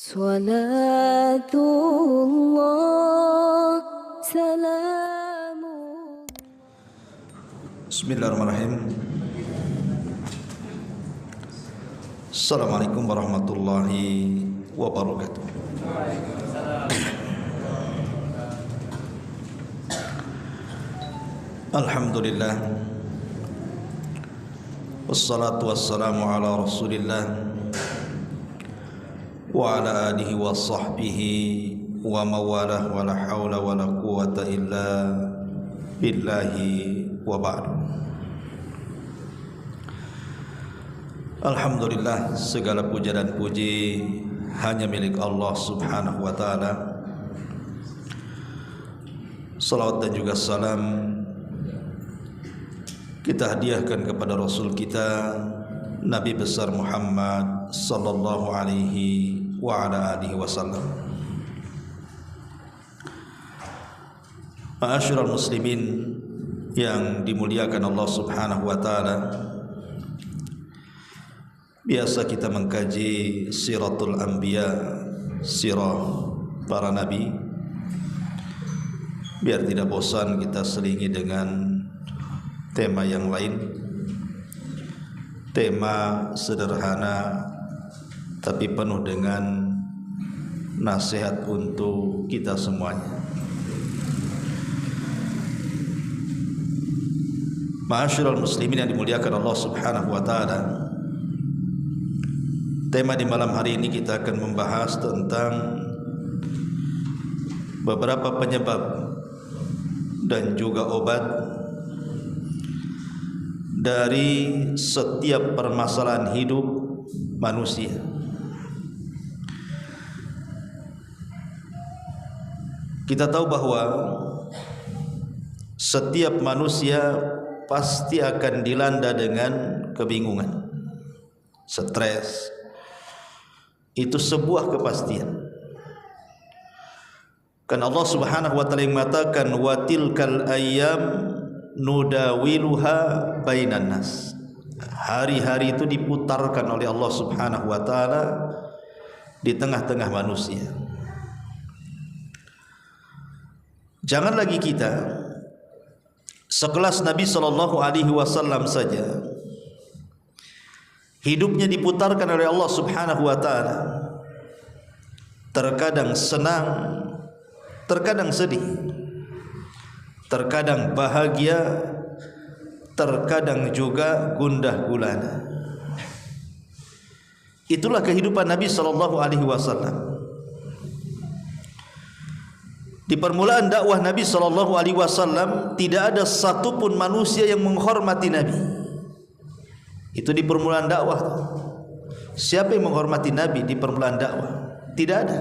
Salatullah salamullah. Bismillahirrahmanirrahim. Assalamualaikum warahmatullahi wabarakatuh. Alhamdulillah, wassalatu wassalamu ala rasulillah wa ala alihi wa sahbihi wa mawalah wa la hawla wa la quwata illa billahi wa ba'du. Alhamdulillah, segala puja dan puji hanya milik Allah subhanahu wa ta'ala. Salawat dan juga salam kita hadiahkan kepada Rasul kita Nabi besar Muhammad sallallahu alaihi wa ala alihi wasallam. Ma'asyiral muslimin yang dimuliakan Allah subhanahu wa ta'ala, biasa kita mengkaji siratul anbiya, sirah para nabi. Biar tidak bosan, kita selingi dengan tema yang lain, tema sederhana tapi penuh dengan nasihat untuk kita semuanya. Ma'asyiral muslimin yang dimuliakan Allah subhanahu wa ta'ala, tema di malam hari ini kita akan membahas tentang beberapa penyebab dan juga obat dari setiap permasalahan hidup manusia. Kita tahu bahwa setiap manusia pasti akan dilanda dengan kebingungan, stres. Itu sebuah kepastian. Kan Allah subhanahu wa ta'ala mengatakan wa tilkal ayyam nudawiluha bainan nas. Hari-hari itu diputarkan oleh Allah subhanahu wa ta'ala di tengah-tengah manusia. Jangan lagi kita sekelas Nabi sallallahu alaihi wasallam saja hidupnya diputarkan oleh Allah subhanahu wa ta'ala, terkadang senang, terkadang sedih, terkadang bahagia, terkadang juga gundah gulana. Itulah kehidupan Nabi sallallahu alaihi wasallam. Di permulaan dakwah Nabi sallallahu alaihi wasallam tidak ada satupun manusia yang menghormati Nabi. Itu di permulaan dakwah. Siapa yang menghormati Nabi di permulaan dakwah? Tidak ada.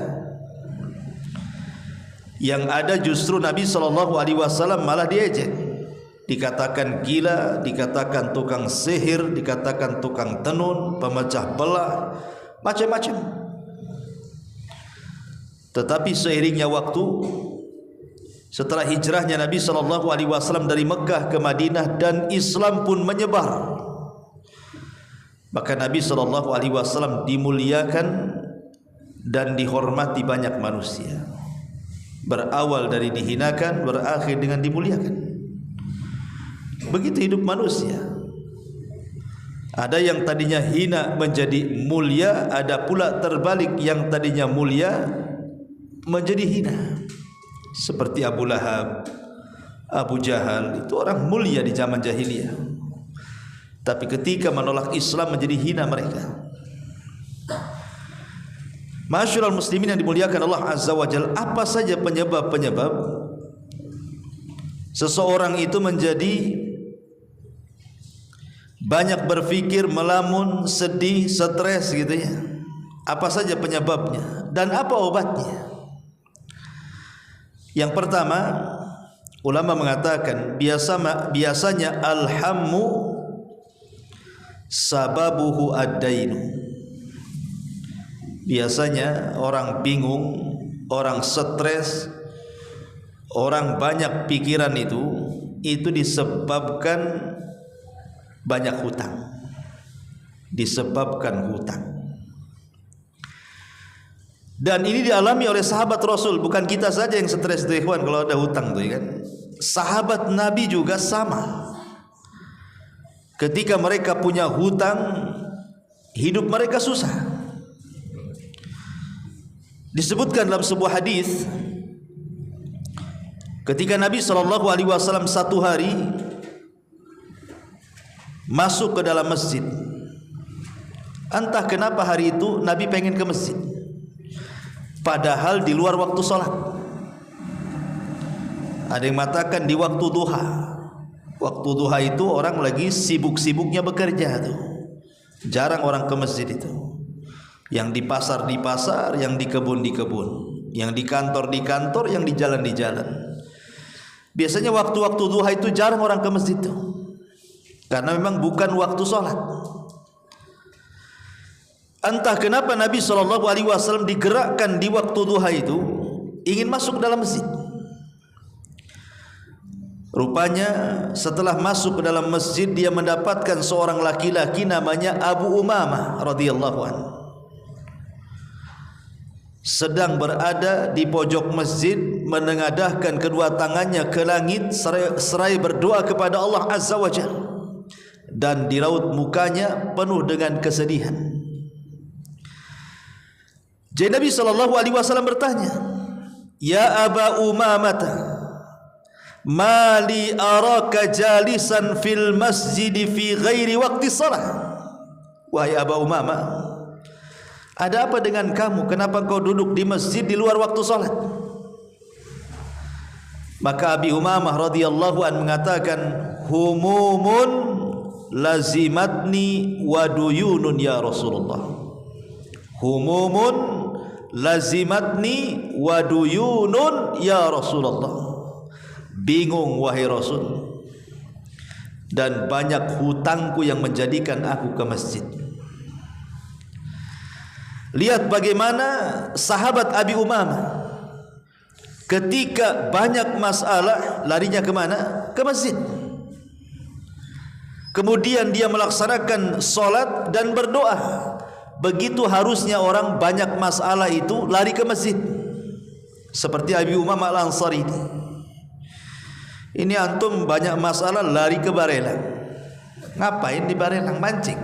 Yang ada justru Nabi sallallahu alaihi wasallam malah diejek. Dikatakan gila, dikatakan tukang sihir, dikatakan tukang tenun, pemecah belah, macam-macam. Tetapi seiringnya waktu, setelah hijrahnya Nabi sallallahu alaihi wasallam dari Mekah ke Madinah dan Islam pun menyebar, maka Nabi sallallahu alaihi wasallam dimuliakan dan dihormati banyak manusia. Berawal dari dihinakan, berakhir dengan dimuliakan. Begitu hidup manusia. Ada yang tadinya hina menjadi mulia, ada pula terbalik yang tadinya mulia menjadi hina. Seperti Abu Lahab, Abu Jahal, itu orang mulia di zaman jahiliyah. Tapi ketika menolak Islam menjadi hina mereka. Ma'asyiral muslimin yang dimuliakan Allah Azza wa Jalla, apa saja penyebab-penyebab seseorang itu menjadi banyak berfikir, melamun, sedih, stres gitu ya? Apa saja penyebabnya dan apa obatnya? Yang pertama, ulama mengatakan biasanya alhammu sababuhu ad-dainu. Biasanya orang bingung, orang stres, orang banyak pikiran itu disebabkan banyak hutang. Disebabkan hutang. Dan ini dialami oleh sahabat Rasul. Bukan kita saja yang stres tuh ikhwan kalau ada hutang tuh kan. Sahabat Nabi juga sama. Ketika mereka punya hutang, hidup mereka susah. Disebutkan dalam sebuah hadis, ketika Nabi SAW satu hari masuk ke dalam masjid. Entah kenapa hari itu Nabi pengen ke masjid, padahal di luar waktu sholat. Ada yang mengatakan di waktu duha. Waktu duha itu orang lagi sibuk-sibuknya bekerja tuh. Jarang orang ke masjid itu. Yang di pasar, yang di kebun, yang di kantor, yang di jalan. Biasanya waktu-waktu duha itu jarang orang ke masjid itu, karena memang bukan waktu sholat. Entah kenapa Nabi SAW digerakkan di waktu duha itu ingin masuk dalam masjid. Rupanya setelah masuk ke dalam masjid, dia mendapatkan seorang laki-laki namanya Abu Umamah radhiyallahu anhu sedang berada di pojok masjid, menengadahkan kedua tangannya ke langit seraya berdoa kepada Allah Azza wa Jalla, dan di raut mukanya penuh dengan kesedihan. Jadi Nabi SAW bertanya, "Ya Aba Umamah, mali araka jalisan fil masjid fi ghairi waqti salah." Wahai Aba Umamah, ada apa dengan kamu? Kenapa kau duduk di masjid di luar waktu salat? Maka Abi Umamah radhiyallahu an mengatakan, "Humumun lazimatni wa duyunun ya Rasulullah." Humumun lazimatni wa duyunun ya Rasulullah. Bingung wahai Rasul, dan banyak hutangku yang menjadikan aku ke masjid. Lihat bagaimana sahabat Abi Umamah ketika banyak masalah larinya kemana? Ke masjid. Kemudian dia melaksanakan solat dan berdoa. Begitu harusnya orang banyak masalah itu lari ke masjid, seperti Abi Umamah Al-Ansari ini. Ini antum banyak masalah lari ke Barelang. Ngapain di Barelang? Mancing.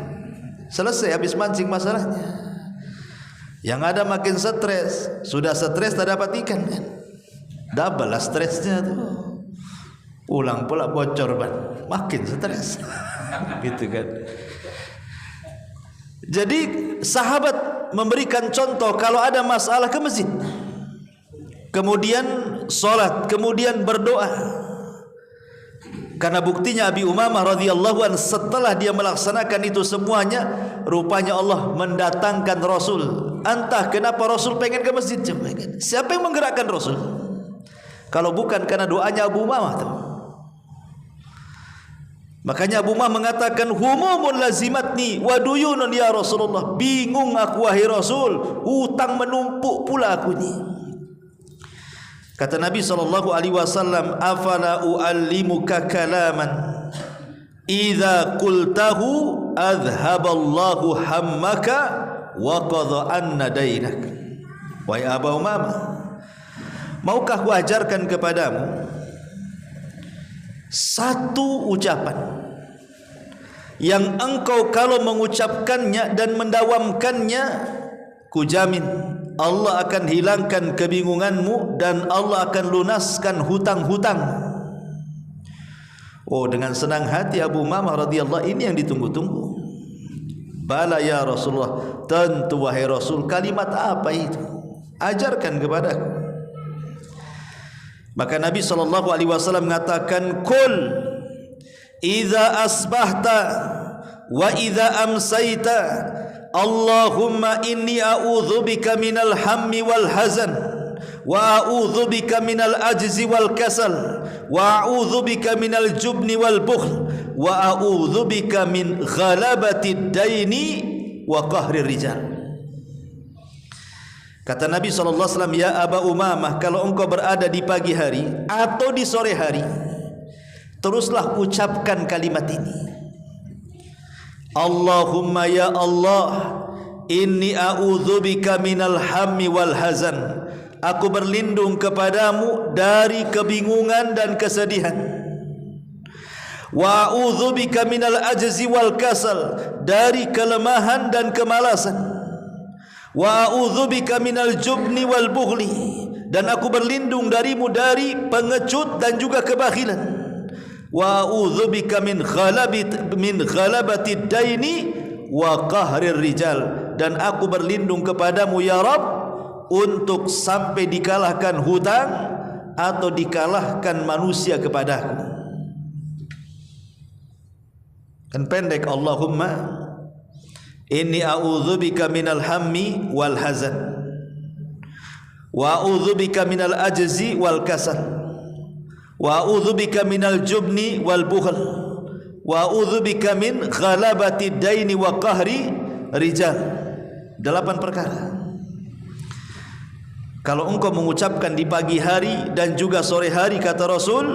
Selesai habis mancing masalahnya. Yang ada makin stres. Sudah stres tak dapat ikan kan? Double lah stresnya tuh. Pulang pula bocor ban, makin stres. Gitu kan. Jadi sahabat memberikan contoh kalau ada masalah ke masjid, kemudian sholat, kemudian berdoa. Karena buktinya Abi Umamah radhiyallahu anhu setelah dia melaksanakan itu semuanya, rupanya Allah mendatangkan Rasul. Entah kenapa Rasul pengen ke masjid. Siapa yang menggerakkan Rasul? Kalau bukan karena doanya Abu Umamah tuh. Makanya Abu Umamah mengatakan, "Humumun lazimatni wa duyunun ya Rasulullah." Bingung aku wahai Rasul, hutang menumpuk pula aku ni. Kata Nabi SAW, "Afala uallimuka kalaman idza qultahu adhhaballahu hammaka wa qadha anna dainak." Wahai Abu Umamah, maukah ku ajarkan kepadamu satu ucapan yang engkau kalau mengucapkannya dan mendawamkannya, kujamin Allah akan hilangkan kebingunganmu dan Allah akan lunaskan hutang-hutang. Oh, dengan senang hati Abu Umamah radhiyallahu ini yang ditunggu-tunggu. Bala ya Rasulullah, tentu wahai Rasul, kalimat apa itu? Ajarkan kepadaku. Maka Nabi SAW mengatakan, "Qul idza asbahta wa idza amsayta Allahumma inni a'udzubika minal hammi wal hazan wa a'udzubika minal ajzi wal kasal wa a'udzubika minal jubni wal bukhl wa a'udzubika min ghalabatid daini wa qahrir rijal." Kata Nabi SAW, "Ya Aba Umamah, kalau engkau berada di pagi hari atau di sore hari, teruslah ucapkan kalimat ini. Allahumma ya Allah, inni a'udzubika minal hammi wal hazan. Aku berlindung kepadamu dari kebingungan dan kesedihan. Wa a'udzubika minal ajzi wal kasal, dari kelemahan dan kemalasan. Wa a'udzubika minal jubni wal bughli, dan aku berlindung darimu dari pengecut dan juga kebakhilan. Wa a'udzubika min ghalabati daini wa qahrir rijal, dan aku berlindung kepadamu ya Rabb untuk sampai dikalahkan hutang atau dikalahkan manusia kepadaku. Kan pendek, Allahumma inni a'udzubika minal hammi wal hazan wa a'udzubika minal ajzi wal kasal wa a'udzubika minal jubni wal bukhl wa a'udzubika min ghalabati daini wa qahri rijal. 8 perkara. Kalau engkau mengucapkan di pagi hari dan juga sore hari, kata Rasul,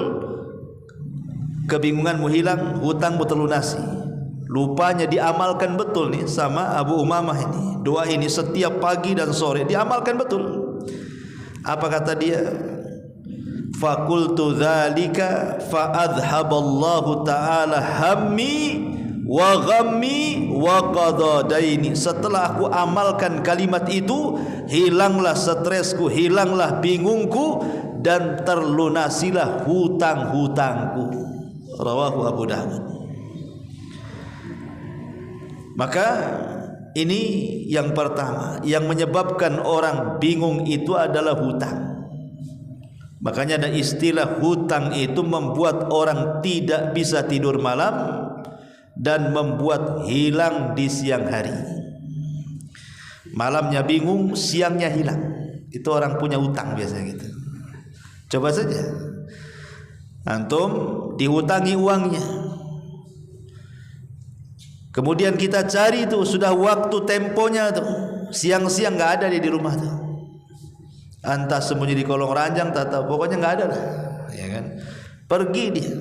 kebingunganmu hilang, hutangmu terlunasi. Lupanya diamalkan betul nih sama Abu Umamah ini. Doa ini setiap pagi dan sore diamalkan betul. Apa kata dia? Fakultu dzalika fa adhaballahu ta'ala hammi wa ghammi wa qada daini. Setelah aku amalkan kalimat itu, hilanglah stresku, hilanglah bingungku, dan terlunasilah hutang-hutangku. Rawahu Abu Dawud. Maka ini yang pertama, yang menyebabkan orang bingung itu adalah hutang. Makanya ada istilah hutang itu membuat orang tidak bisa tidur malam dan membuat hilang di siang hari. Malamnya bingung, siangnya hilang. Itu orang punya hutang biasanya gitu. Coba saja antum dihutangi uangnya, kemudian kita cari itu sudah waktu temponya tuh, siang-siang nggak ada dia di rumah tuh, entah sembunyi di kolong ranjang, tahu pokoknya nggak ada lah, ya kan? Pergi dia,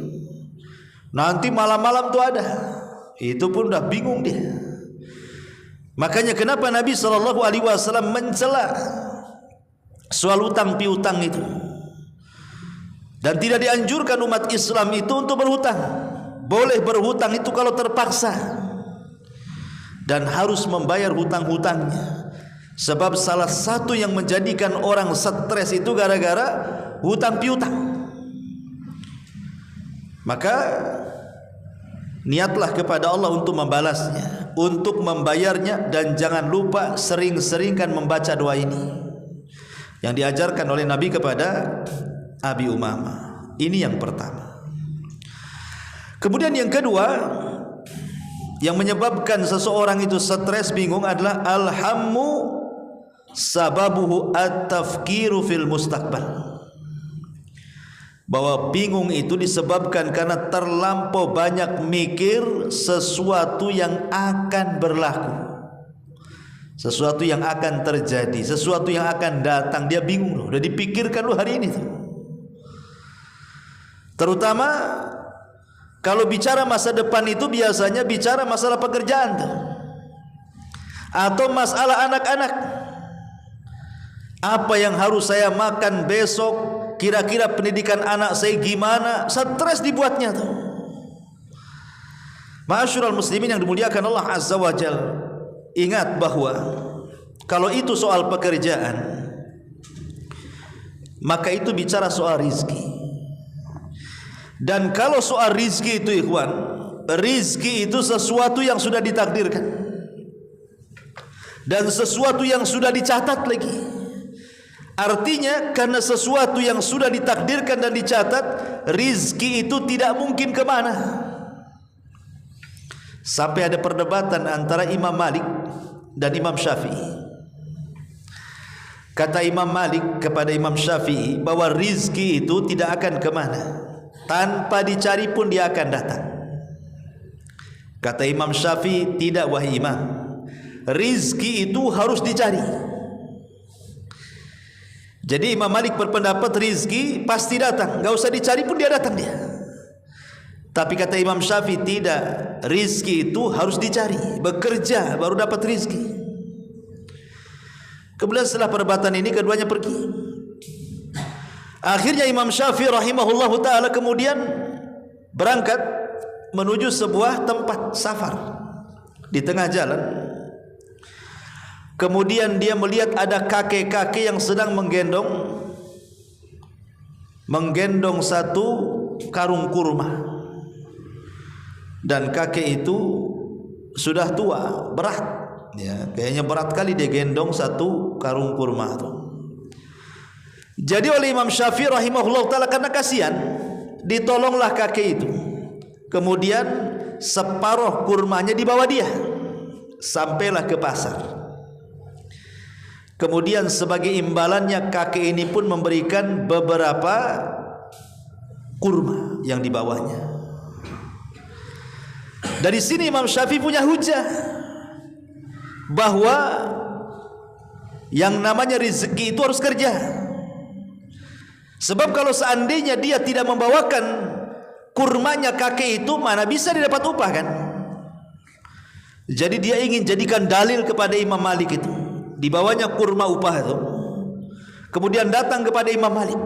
nanti malam-malam tuh ada, itu pun udah bingung dia. Makanya kenapa Nabi SAW mencela soal utang piutang itu, dan tidak dianjurkan umat Islam itu untuk berhutang. Boleh berhutang itu kalau terpaksa, dan harus membayar hutang-hutangnya. Sebab salah satu yang menjadikan orang stres itu gara-gara hutang piutang. Maka niatlah kepada Allah untuk membalasnya, untuk membayarnya, dan jangan lupa sering-seringkan membaca doa ini yang diajarkan oleh Nabi kepada Abi Umamah. Ini yang pertama. Kemudian yang kedua, yang menyebabkan seseorang itu stres bingung adalah alhammu sababuhu at-tafkiru fil mustaqbal. Bahwa bingung itu disebabkan karena terlampau banyak mikir sesuatu yang akan berlaku, sesuatu yang akan terjadi, sesuatu yang akan datang. Dia bingung loh, udah dipikirkan loh hari ini tuh. Terutama kalau bicara masa depan itu biasanya bicara masalah pekerjaan tuh, atau masalah anak-anak. Apa yang harus saya makan besok? Kira-kira pendidikan anak saya gimana? Stres dibuatnya tuh. Ma'asyiral muslimin yang dimuliakan Allah Azza wa Jalla, ingat bahwa kalau itu soal pekerjaan, maka itu bicara soal rizki. Dan kalau soal rizki itu ikhwan, rizki itu sesuatu yang sudah ditakdirkan dan sesuatu yang sudah dicatat lagi. Artinya karena sesuatu yang sudah ditakdirkan dan dicatat, rizki itu tidak mungkin kemana. Sampai ada perdebatan antara Imam Malik dan Imam Syafi'i. Kata Imam Malik kepada Imam Syafi'i bahwa rizki itu tidak akan kemana, tanpa dicari pun dia akan datang. Kata Imam Syafi'i, tidak wahai Imam, rizki itu harus dicari. Jadi Imam Malik berpendapat rizki pasti datang, gak usah dicari pun dia datang dia. Tapi kata Imam Syafi'i tidak, rizki itu harus dicari, bekerja baru dapat rizki. Kemudian setelah perdebatan ini keduanya pergi. Akhirnya Imam Syafi'i rahimahullahu taala kemudian berangkat menuju sebuah tempat safar di tengah jalan. Kemudian dia melihat ada kakek-kakek yang sedang menggendong satu karung kurma. Dan kakek itu sudah tua, berat. Ya, kayaknya berat kali dia gendong satu karung kurma itu. Jadi oleh Imam Syafi'i rahimahullah ta'ala karena kasihan, ditolonglah kakek itu. Kemudian separuh kurmanya dibawa dia sampailah ke pasar. Kemudian sebagai imbalannya kakek ini pun memberikan beberapa kurma yang dibawanya. Dari sini Imam Syafi'i punya hujah bahwa yang namanya rezeki itu harus kerja. Sebab kalau seandainya dia tidak membawakan kurmanya kakek itu, mana bisa dia dapat upah kan? Jadi dia ingin jadikan dalil kepada Imam Malik itu, dibawanya kurma upah itu. Kemudian datang kepada Imam Malik,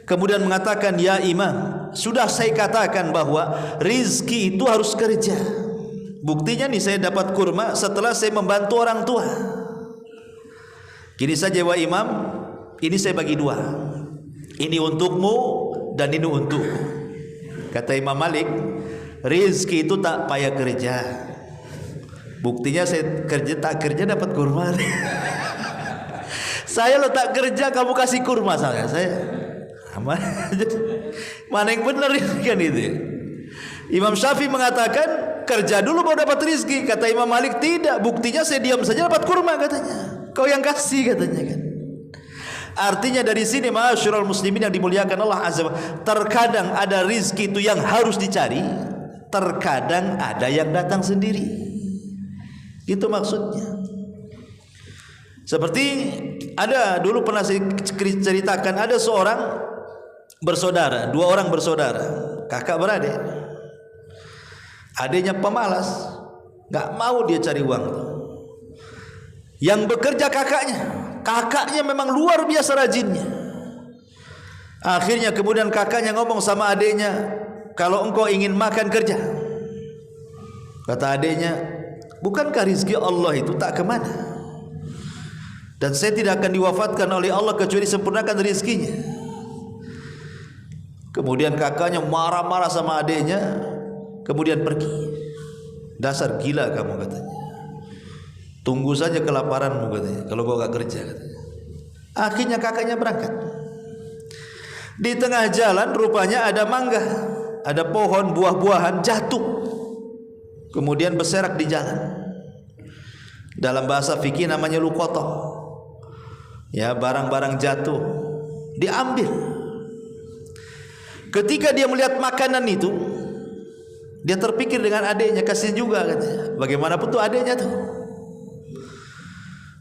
kemudian mengatakan, ya Imam, sudah saya katakan bahwa rizki itu harus kerja. Buktinya nih saya dapat kurma setelah saya membantu orang tua. Gini saja wa Imam, ini saya bagi dua, ini untukmu dan ini untukku. Kata Imam Malik, rizki itu tak payah kerja. Buktinya saya tak kerja dapat kurma. Saya lo tak kerja kamu kasih kurma saya. Mana yang benar kan itu? Imam Syafi'i mengatakan kerja dulu baru dapat rizki. Kata Imam Malik tidak, buktinya saya diam saja dapat kurma katanya. Kau yang kasih katanya kan. Artinya dari sini ma'asyiral muslimin yang dimuliakan Allah Azza wa Jalla, terkadang ada rizki itu yang harus dicari, terkadang ada yang datang sendiri. Itu maksudnya. Seperti ada dulu pernah saya ceritakan, ada seorang bersaudara, dua orang bersaudara, kakak beradik. Adiknya pemalas, nggak mau dia cari uang. Yang bekerja kakaknya memang luar biasa rajinnya. Akhirnya kemudian kakaknya ngomong sama adiknya, kalau engkau ingin makan kerja. Kata adiknya, bukankah rizki Allah itu tak kemana? Dan saya tidak akan diwafatkan oleh Allah kecuali sempurnakan rizkinya. Kemudian kakaknya marah-marah sama adiknya, kemudian pergi. Dasar gila kamu katanya. Tunggu saja kelaparanmu katanya, kalau kau gak kerja katanya. Akhirnya kakaknya berangkat. Di tengah jalan rupanya ada mangga, ada pohon buah-buahan jatuh, kemudian berserak di jalan. Dalam bahasa fikih namanya luqatah. Ya, barang-barang jatuh diambil. Ketika dia melihat makanan itu, dia terpikir dengan adiknya, kasihan juga katanya. Bagaimanapun tuh adiknya tuh.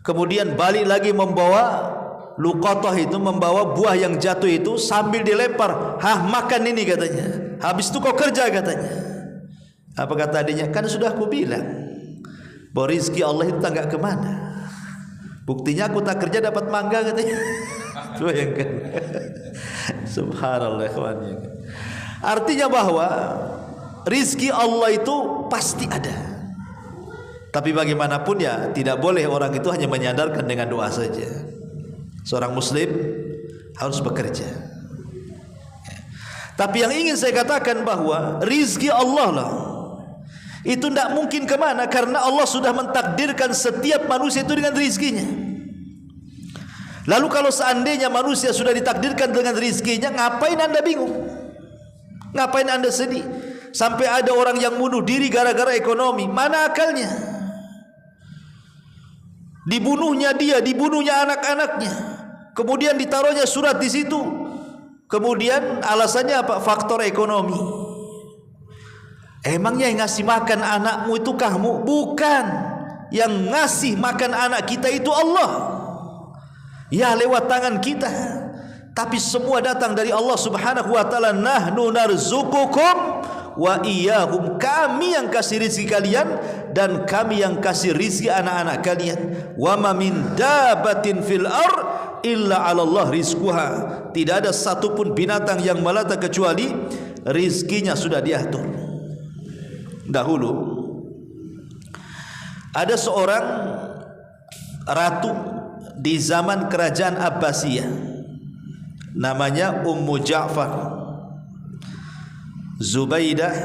Kemudian balik lagi membawa luqatah itu, membawa buah yang jatuh itu sambil dilempar. Hah, makan ini katanya. Habis itu kau kerja katanya. Apa kata adiknya? Kan sudah aku bilang bahwa rizki Allah itu tak kemana. Buktinya aku tak kerja dapat mangga katanya. Bayangkan. Subhanallah. Artinya bahwa rizki Allah itu pasti ada. Tapi bagaimanapun ya tidak boleh orang itu hanya menyandarkan dengan doa saja. Seorang muslim harus bekerja. Tapi yang ingin saya katakan bahwa rizki Allah lah itu tidak mungkin kemana, karena Allah sudah mentakdirkan setiap manusia itu dengan rizkinya. Lalu kalau seandainya manusia sudah ditakdirkan dengan rizkinya, ngapain anda bingung? Ngapain anda sedih? Sampai ada orang yang bunuh diri gara-gara ekonomi. Mana akalnya? Dibunuhnya dia, dibunuhnya anak-anaknya, kemudian ditaruhnya surat di situ. Kemudian alasannya apa? Faktor ekonomi. Emangnya yang ngasih makan anakmu itu kamu? Bukan. Yang ngasih makan anak kita itu Allah. Ya, lewat tangan kita. Tapi semua datang dari Allah Subhanahu wa taala. Nahnu narzuqukum wa iyyahum, kami yang kasih rizki kalian dan kami yang kasih rizki anak-anak kalian. Wa ma min dabatin fil ard illa 'ala Allah rizquha, tidak ada satupun binatang yang melata kecuali rizkinya sudah diatur. Dahulu ada seorang ratu di zaman kerajaan Abbasiyah, namanya Ummu Ja'far Zubaidah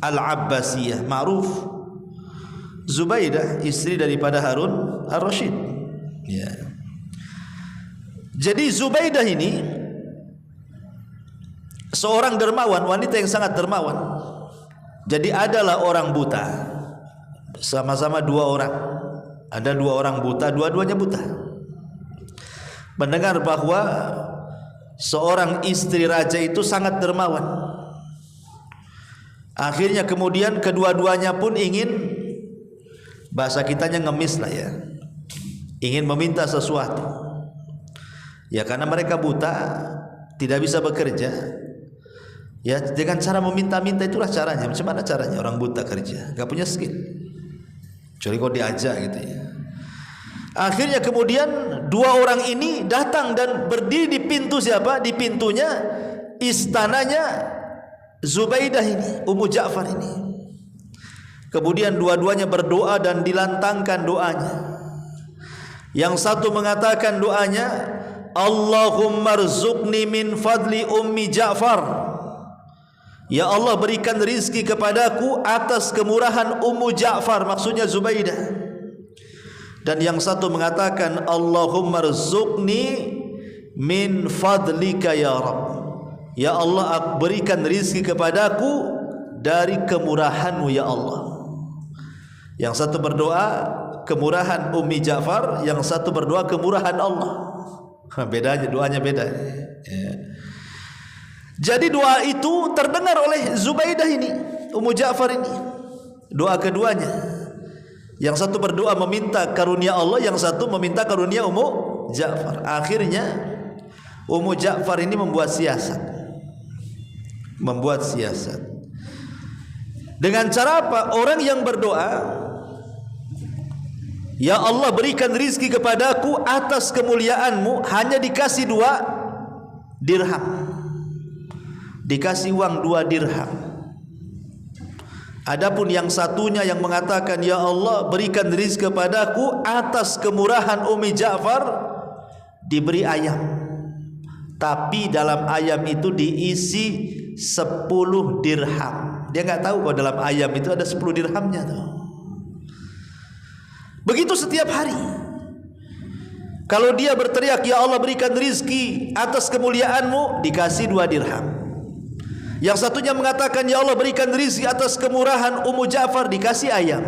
Al-Abbasiyah, ma'ruf. Zubaidah istri daripada Harun Ar-Rasyid, ya. Jadi Zubaidah ini seorang dermawan, wanita yang sangat dermawan. Jadi adalah orang buta, sama-sama dua orang. Ada dua orang buta, dua-duanya buta. Mendengar bahwa seorang istri raja itu sangat dermawan, akhirnya kemudian kedua-duanya pun ingin, bahasa kitanya ngemis lah ya, ingin meminta sesuatu. Ya karena mereka buta, tidak bisa bekerja. Ya dengan cara meminta-minta itulah caranya. Macam mana caranya orang buta kerja? Gak punya skill, kecuali kau diajak gitu ya. Akhirnya kemudian dua orang ini datang dan berdiri di pintu siapa? Di pintunya istananya Zubaidah ini, Ummu Ja'far ini. Kemudian dua-duanya berdoa dan dilantangkan doanya. Yang satu mengatakan doanya, Allahumma rzuqni min fadli Ummi Ja'far, ya Allah berikan rizki kepadaku atas kemurahan Ummu Ja'far, maksudnya Zubaidah. Dan yang satu mengatakan Allahumma rzuqni min fadlika ya Rabb, ya Allah berikan rizki kepadaku dari kemurahanmu ya Allah. Yang satu berdoa kemurahan Ummi Ja'far, yang satu berdoa kemurahan Allah. Bedanya, doanya beda ya. Jadi doa itu terdengar oleh Zubaidah ini, Ummu Ja'far ini, doa keduanya. Yang satu berdoa meminta karunia Allah, yang satu meminta karunia Ummu Ja'far. Akhirnya Ummu Ja'far ini membuat siasat. Dengan cara apa? Orang yang berdoa, ya Allah berikan rizki kepadaku atas kemuliaanmu, hanya dikasih 2 dirham, dikasih uang 2 dirham. Adapun yang satunya yang mengatakan ya Allah berikan rizki kepadaku atas kemurahan Ummi Ja'far, diberi ayam, tapi dalam ayam itu diisi 10 dirham. Dia nggak tahu kalau dalam ayam itu ada 10 dirhamnya tuh. Begitu setiap hari. Kalau dia berteriak ya Allah berikan rizki atas kemuliaanmu, dikasih 2 dirham. Yang satunya mengatakan ya Allah berikan rizki atas kemurahan Ummu Ja'far, dikasih ayam,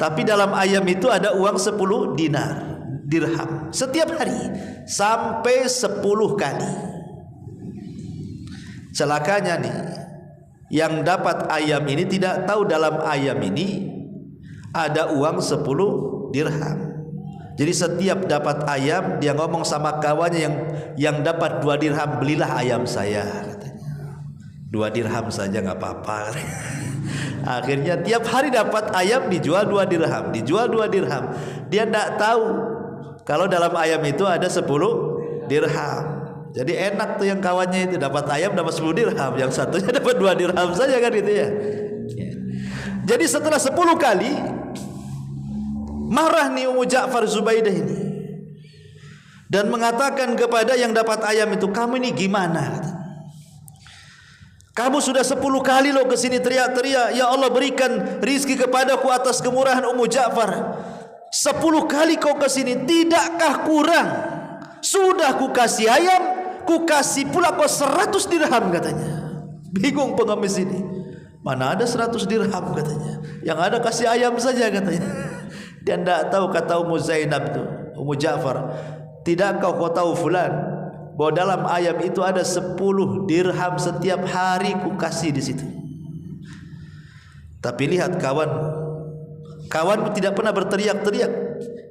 tapi dalam ayam itu ada uang 10 dirham setiap hari sampai 10 kali. Celakanya nih, yang dapat ayam ini tidak tahu dalam ayam ini ada uang 10 dirham. Jadi setiap dapat ayam dia ngomong sama kawannya yang dapat 2 dirham, belilah ayam saya katanya. 2 dirham saja nggak apa-apa. Akhirnya tiap hari dapat ayam dijual 2 dirham, dijual 2 dirham. Dia tidak tahu kalau dalam ayam itu ada 10 dirham. Jadi enak tuh yang kawannya itu dapat ayam dapat 10 dirham, yang satunya dapat 2 dirham saja kan gitu ya. Jadi setelah 10 kali marah nih Ummu Ja'far Zubaidah ini dan mengatakan kepada yang dapat ayam itu, kamu ini gimana? Kamu sudah 10 kali loh kesini teriak-teriak ya Allah berikan rizki kepadaku atas kemurahan Ummu Ja'far. 10 kali kau kesini, tidakkah kurang? Sudah ku kasih ayam, ku kasih pula kau 100 dirham katanya. Bingung pengemis ini, mana ada 100 dirham katanya, yang ada kasih ayam saja katanya. Dia tidak tahu, kata Ummu Zainab tuh, Ummu Ja'far, tidakkah kau tahu fulan bahwa dalam ayam itu ada 10 dirham setiap hari ku kasih di situ. Tapi lihat kawan tidak pernah berteriak-teriak.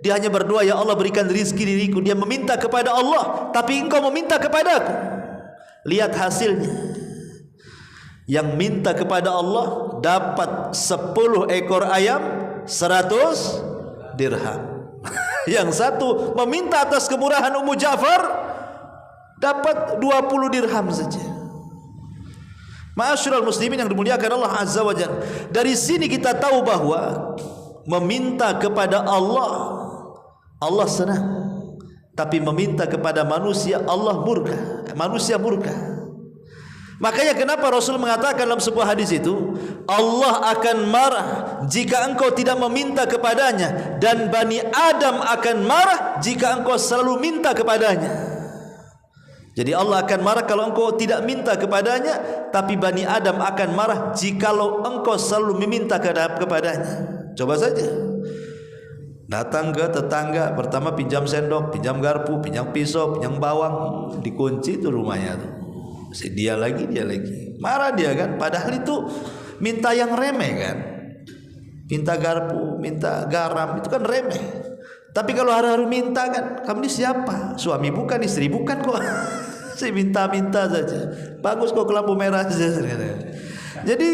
Dia hanya berdoa ya Allah berikan rizki diriku. Dia meminta kepada Allah, tapi engkau meminta kepada aku. Lihat hasilnya. Yang minta kepada Allah dapat 10 ekor ayam 100 dirham. Yang satu meminta atas kemurahan Ummu Ja'far dapat 20 dirham saja. Ma'asyiral muslimin yang dimuliakan Allah Azza wa Jalla. Dari sini kita tahu bahwa meminta kepada Allah, Allah senang. Tapi meminta kepada manusia, Allah murka. Manusia murka. Makanya kenapa Rasul mengatakan dalam sebuah hadis itu, Allah akan marah jika engkau tidak meminta kepadanya, dan Bani Adam akan marah jika engkau selalu minta kepadanya. Jadi Allah akan marah kalau engkau tidak minta kepadanya, tapi Bani Adam akan marah jikalau engkau selalu meminta kepadanya. Coba saja datang ke tetangga, pertama pinjam sendok, pinjam garpu, pinjam pisau, pinjam bawang, dikunci itu rumahnya tuh. Dia lagi marah dia kan, padahal itu minta yang remeh kan, minta garpu, minta garam, itu kan remeh. Tapi kalau hari-hari minta kan, kamu ini siapa? Suami bukan, istri bukan kok. Saya minta-minta saja. Bagus kok lampu merah saja. Jadi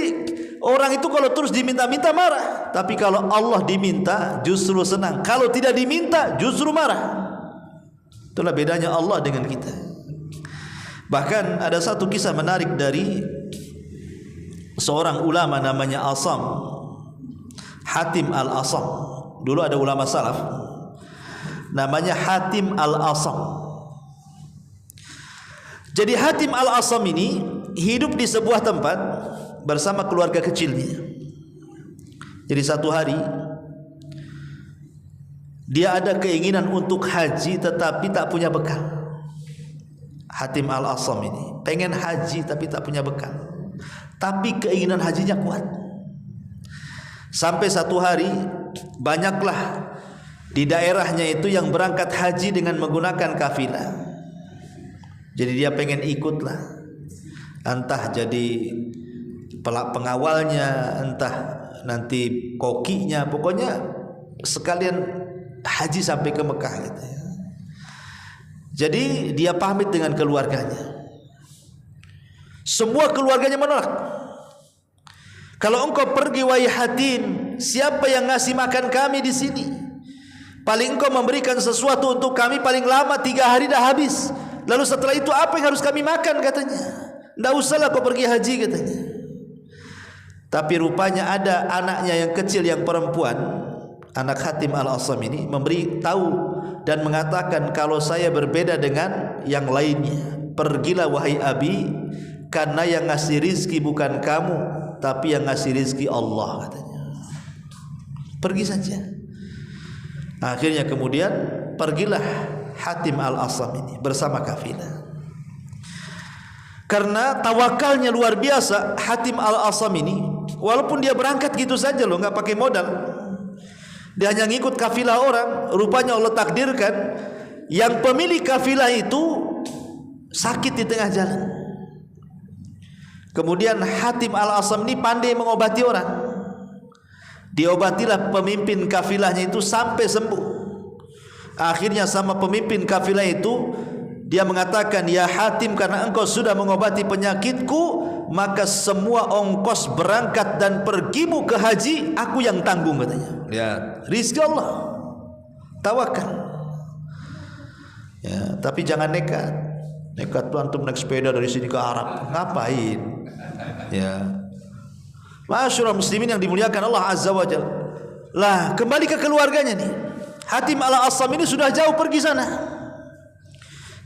orang itu kalau terus diminta-minta marah, tapi kalau Allah diminta justru senang. Kalau tidak diminta justru marah. Itulah bedanya Allah dengan kita. Bahkan ada satu kisah menarik dari seorang ulama namanya Asam, Hatim Al-Asam. Dulu ada ulama salaf namanya Hatim Al-Asam. Jadi Hatim Al-Asam ini hidup di sebuah tempat bersama keluarga kecilnya. Jadi satu hari dia ada keinginan untuk haji tetapi tak punya bekal. Hatim Al-Asam ini pengen haji tapi tak punya bekal, tapi keinginan hajinya kuat. Sampai satu hari banyaklah di daerahnya itu yang berangkat haji dengan menggunakan kafilah. Jadi dia pengen ikutlah, entah jadi pengawalnya, entah nanti kokinya, pokoknya sekalian haji sampai ke Mekah gitu ya. Jadi dia pamit dengan keluarganya. Semua keluarganya menolak. Kalau engkau pergi wahai Hatim, siapa yang ngasih makan kami di sini? Paling engkau memberikan sesuatu untuk kami paling lama 3 hari dah habis. Lalu setelah itu apa yang harus kami makan katanya? Tidak usahlah kau pergi haji katanya. Tapi rupanya ada anaknya yang kecil yang perempuan, anak Hatim Al-Asam ini memberi tahu dan mengatakan, kalau saya berbeda dengan yang lainnya. Pergilah wahai abi, karena yang ngasih rizki bukan kamu, tapi yang ngasih rizki Allah katanya. Pergi saja. Akhirnya kemudian pergilah Hatim Al-Asam ini bersama kafilah. Karena tawakalnya luar biasa, Hatim Al-Asam ini walaupun dia berangkat gitu saja loh, nggak pakai modal. Dia hanya ngikut kafilah orang. Rupanya Allah takdirkan yang pemilik kafilah itu sakit di tengah jalan. Kemudian Hatim Al-Asam ini pandai mengobati orang. Diobatilah pemimpin kafilahnya itu sampai sembuh. Akhirnya sama pemimpin kafilah itu dia mengatakan, ya Hatim, karena engkau sudah mengobati penyakitku, maka semua ongkos berangkat dan pergimu ke haji aku yang tanggung katanya. Ya, rizki Allah. Tawakal. Ya, tapi jangan nekat. Nekat tuh antum naik sepeda dari sini ke Arab. Ngapain? Ya. Ma'asyiral muslimin yang dimuliakan Allah Azza wa Jalla. Lah, kembali ke keluarganya nih. Hatim Al-Asam ini sudah jauh pergi sana.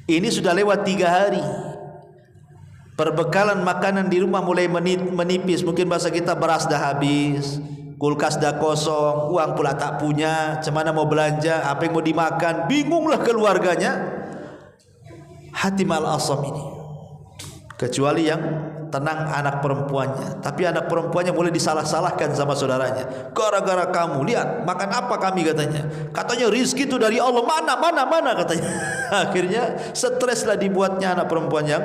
Ini sudah lewat 3 hari. Perbekalan makanan di rumah mulai menipis. Mungkin bahasa kita beras dah habis, kulkas dah kosong, uang pula tak punya, cemana mau belanja, apa yang mau dimakan, bingunglah keluarganya. Hatim Al-Asam ini. Kecuali yang tenang anak perempuannya. Tapi anak perempuannya mulai disalah-salahkan sama saudaranya. Gara-gara kamu, lihat makan apa kami katanya. Katanya rizki itu dari Allah. Mana katanya. Akhirnya streslah dibuatnya anak perempuan yang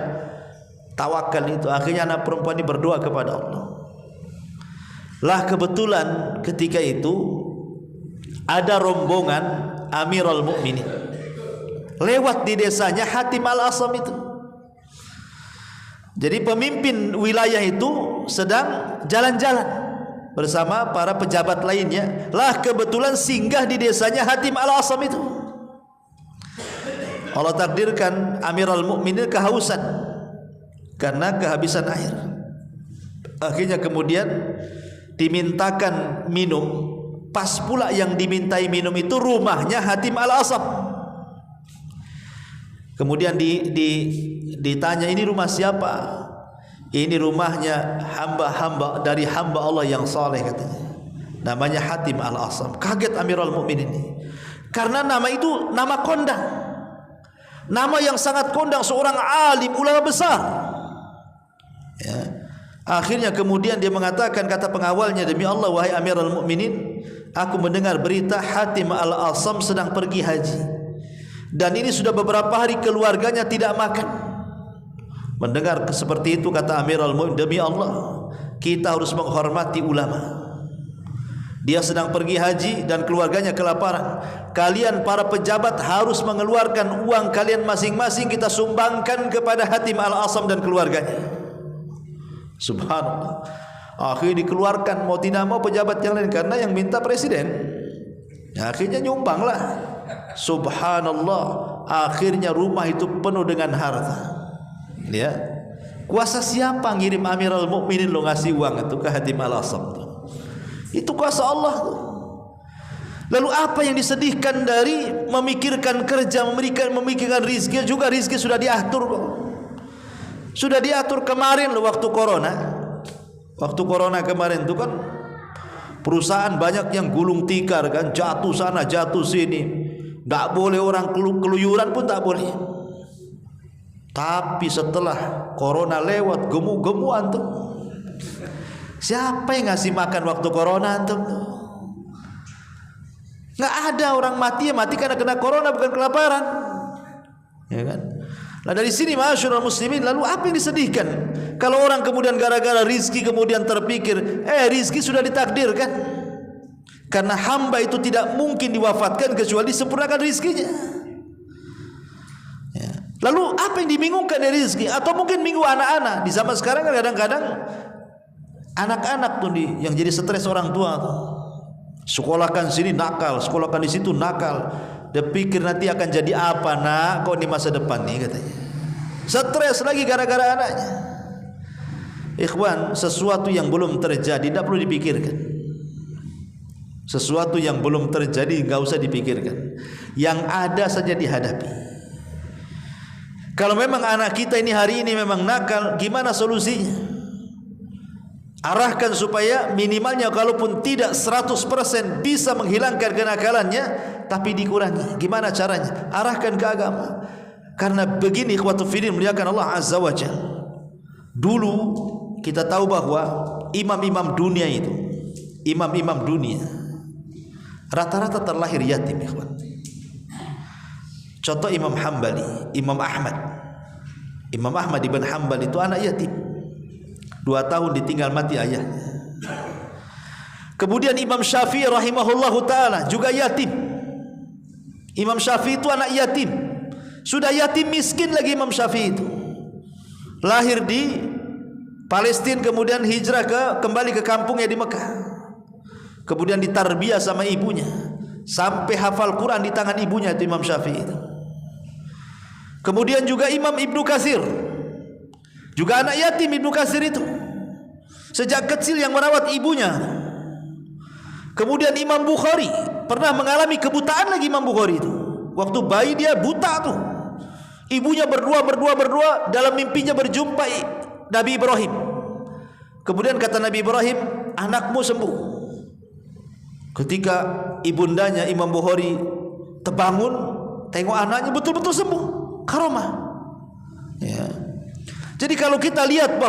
tawakal itu. Akhirnya anak perempuan ini berdoa kepada Allah. Lah kebetulan ketika itu ada rombongan Amirul Mukminin lewat di desanya Hatim Al-Asam itu. Jadi pemimpin wilayah itu sedang jalan-jalan bersama para pejabat lainnya, lah kebetulan singgah di desanya Hatim Al-Asam itu. Allah takdirkan Amirul Mukminin kehausan karena kehabisan air. Akhirnya kemudian dimintakan minum. Pas pula yang dimintai minum itu rumahnya Hatim Al-Asam. Kemudian ditanya, ini rumah siapa? Ini rumahnya hamba-hamba dari hamba Allah yang saleh, katanya. Namanya Hatim Al-Asam. Kaget Amirul Mukminin ini. Karena nama itu nama kondang. Nama yang sangat kondang, seorang alim ulama besar. Ya. Akhirnya kemudian dia mengatakan, kata pengawalnya, demi Allah wahai Amirul Mukminin, aku mendengar berita Hatim Al-Asam sedang pergi haji. Dan ini sudah beberapa hari keluarganya tidak makan. Mendengar seperti itu, kata Amirul Mukminin, demi Allah kita harus menghormati ulama. Dia sedang pergi haji dan keluarganya kelaparan. Kalian para pejabat harus mengeluarkan uang kalian masing-masing, kita sumbangkan kepada Hatim Al-Asam dan keluarganya. Subhanallah. Akhirnya dikeluarkan, mau tidak mau pejabat yang lain, karena yang minta presiden. Akhirnya nyumbanglah. Subhanallah. Akhirnya rumah itu penuh dengan harta. Ya, kuasa siapa ngirim Amirul Mukminin lo ngasih uang itu ke Hatim Al-Asam? Itu kuasa Allah. Lalu apa yang disedihkan dari memikirkan kerja, memikirkan rizki? Juga rizki sudah diatur kok. Sudah diatur kemarin lo waktu corona. Waktu corona kemarin itu kan perusahaan banyak yang gulung tikar kan, jatuh sana jatuh sini. Nggak boleh orang keluyuran pun tak boleh. Tapi setelah corona lewat, gemu-gemu antum. Siapa yang ngasih makan waktu corona antum? Nggak ada. Orang mati ya mati karena kena corona, bukan kelaparan. Ya kan? Nah dari sini ma'asyiral muslimin, lalu apa yang disedihkan? Kalau orang kemudian gara-gara rizki kemudian terpikir, rizki sudah ditakdirkan. Karena hamba itu tidak mungkin diwafatkan kecuali disempurnakan rizkinya. Lalu apa yang dibingungkan dari rezeki? Atau mungkin bingung anak-anak. Di zaman sekarang kadang-kadang anak-anak tuh yang jadi stres orang tua tuh. Sekolahkan sini nakal, sekolahkan di situ nakal. Dia pikir nanti akan jadi apa nak kok di masa depan nih, katanya. Stres lagi gara-gara anaknya. Ikhwan, sesuatu yang belum terjadi tidak perlu dipikirkan. Sesuatu yang belum terjadi enggak usah dipikirkan. Yang ada saja dihadapi. Kalau memang anak kita ini hari ini memang nakal, gimana solusinya? Arahkan supaya minimalnya kalaupun tidak 100% bisa menghilangkan kenakalannya, tapi dikurangi. Gimana caranya? Arahkan ke agama. Karena begini ikhwatul fiddin, muliakan Allah Azza wa Jalla. Dulu kita tahu bahwa imam-imam dunia itu, imam-imam dunia rata-rata terlahir yatim, ikhwan. Contoh Imam Hambali, Imam Ahmad. Imam Ahmad ibn Hanbal itu anak yatim. 2 tahun ditinggal mati ayahnya. Kemudian Imam Syafi'i rahimahullahu ta'ala juga yatim. Imam Syafi'i itu anak yatim. Sudah yatim miskin lagi Imam Syafi'i itu. Lahir di Palestina, kemudian hijrah kembali ke kampungnya di Mekah. Kemudian ditarbiyah sama ibunya. Sampai hafal Quran di tangan ibunya itu Imam Syafi'i itu. Kemudian juga Imam Ibnu Katsir, juga anak yatim Ibnu Katsir itu. Sejak kecil yang merawat ibunya. Kemudian Imam Bukhari pernah mengalami kebutaan lagi Imam Bukhari itu. Waktu bayi dia buta tuh. Ibunya berdua dalam mimpinya berjumpa Nabi Ibrahim. Kemudian kata Nabi Ibrahim, anakmu sembuh. Ketika ibundanya Imam Bukhari terbangun, tengok anaknya betul-betul sembuh. Karomah. Ya. Jadi kalau kita lihat